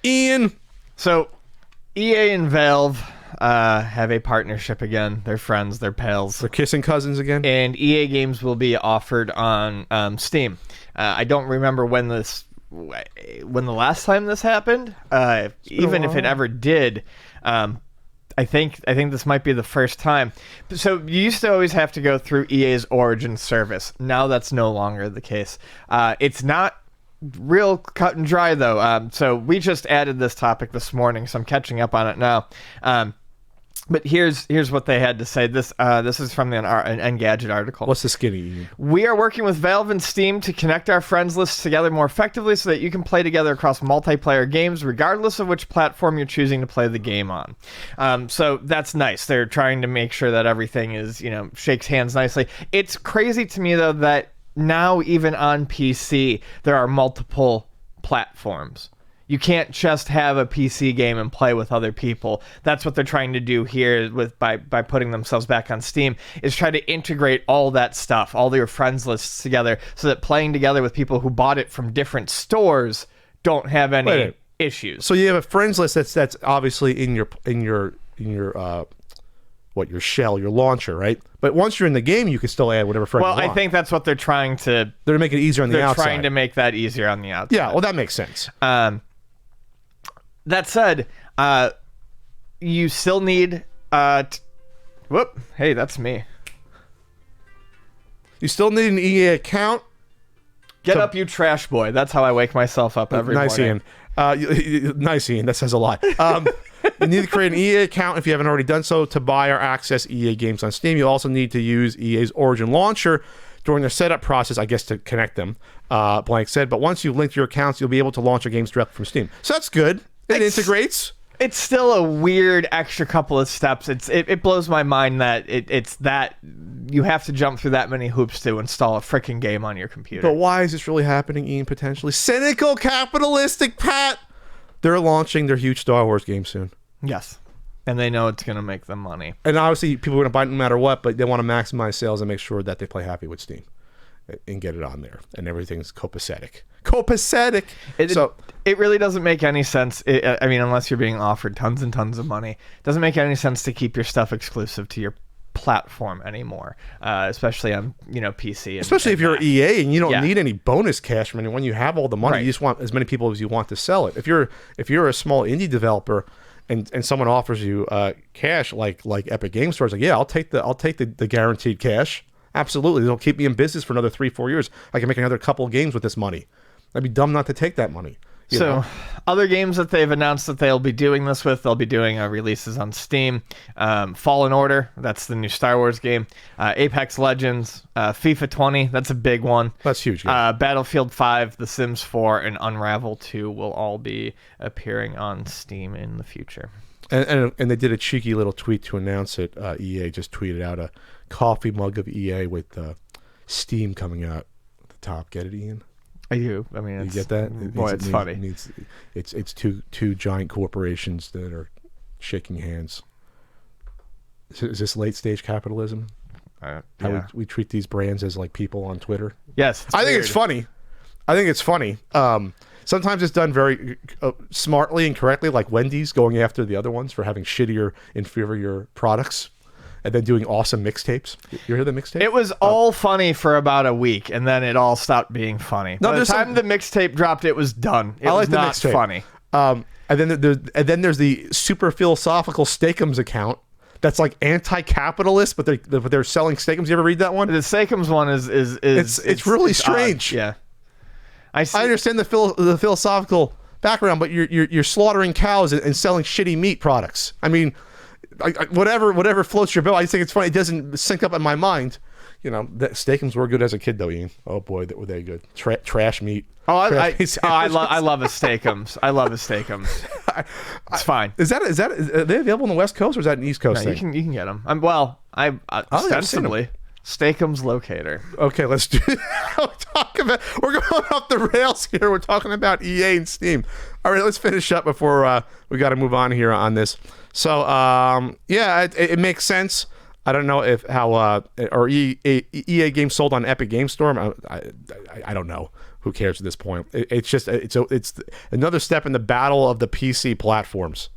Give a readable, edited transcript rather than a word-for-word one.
Ian. So, EA and Valve have a partnership again. They're friends. They're pals. They're kissing cousins again. And EA games will be offered on Steam. I don't remember when the last time this happened. Even if it ever did. I think this might be the first time. So you used to always have to go through EA's Origin service. Now that's no longer the case. It's not real cut and dry though. So we just added this topic this morning, so I'm catching up on it now. But here's what they had to say. This is from the Engadget article. What's the skinny? We are working with Valve and Steam to connect our friends lists together more effectively so that you can play together across multiplayer games, regardless of which platform you're choosing to play the game on. So that's nice. They're trying to make sure that everything is, shakes hands nicely. It's crazy to me, though, that now even on PC, there are multiple platforms. You can't just have a PC game and play with other people. That's what they're trying to do here by putting themselves back on Steam, is try to integrate all that stuff, all your friends lists together, so that playing together with people who bought it from different stores don't have any issues. So you have a friends list that's obviously in your your shell, your launcher, right? But once you're in the game, you can still add whatever friend you want. Well, I think that's what they're trying to... They're making it easier on the outside. They're trying to make that easier on the outside. Yeah, well, that makes sense. That said, you still need... Hey, that's me. You still need an EA account. Get up, you trash boy. That's how I wake myself up every morning. Ian. Nice, Ian. That says a lot. You need to create an EA account if you haven't already done so to buy or access EA games on Steam. You also need to use EA's Origin launcher during the setup process, I guess, to connect them, Blank said. But once you've linked your accounts, you'll be able to launch your games directly from Steam. So that's good. It integrates. It's still a weird extra couple of steps. It blows my mind that it's that you have to jump through that many hoops to install a freaking game on your computer. But why is this really happening, Ian, potentially? Cynical, capitalistic, Pat! They're launching their huge Star Wars game soon. Yes. And they know it's going to make them money. And obviously, people are going to buy it no matter what, but they want to maximize sales and make sure that they play happy with Steam and get it on there. And everything's copacetic. Copacetic! It really doesn't make any sense. Unless you're being offered tons and tons of money. It doesn't make any sense to keep your stuff exclusive to your platform anymore, especially on PC. Especially if you're EA and you don't need any bonus cash from anyone. You have all the money. Right. You just want as many people as you want to sell it. If you're a small indie developer and someone offers you cash like Epic Game Store, it's like, yeah, I'll take the guaranteed cash. Absolutely. They'll keep me in business for another 3-4 years. I can make another couple of games with this money. I'd be dumb not to take that money. Other games that they've announced that they'll be doing this with, they'll be doing releases on Steam. Fallen Order, that's the new Star Wars game. Apex Legends, FIFA 20, that's a big one. That's huge. Yeah. Battlefield 5, The Sims 4, and Unravel 2 will all be appearing on Steam in the future. And they did a cheeky little tweet to announce it. EA just tweeted out a coffee mug of EA with Steam coming out at the top. Get it, Ian? I do. I mean, you get that? It's funny. It's two giant corporations that are shaking hands. Is this late stage capitalism? How we treat these brands as like people on Twitter? Yes, I think it's funny. Sometimes it's done very smartly and correctly, like Wendy's going after the other ones for having shittier, inferior products. And then doing awesome mixtapes. You hear the mixtape? It was all funny for about a week, and then it all stopped being funny. By the time the mixtape dropped, it was done. It was not funny. And then there's the super philosophical Steakums account that's like anti-capitalist, but they're selling Steakums. You ever read that one? The Steakums one is it's really strange. Odd. Yeah, I understand the philosophical background, but you're slaughtering cows and selling shitty meat products. I mean. Whatever floats your boat. I just think it's funny. It doesn't sync up in my mind. Steakums were good as a kid, though, Ian. Oh boy, were they good. Trash meat. I love a Steakums. I love a Steakums. It's fine. Are they available on the West Coast or is that an East Coast thing? You can get them. Ostensibly. Steakums locator. Okay, let's do it. We're going off the rails here. We're talking about EA and Steam. All right, let's finish up before we got to move on here on this. So, it makes sense. I don't know EA games sold on Epic Game Store. I don't know who cares at this point? It's just it's another step in the battle of the PC platforms.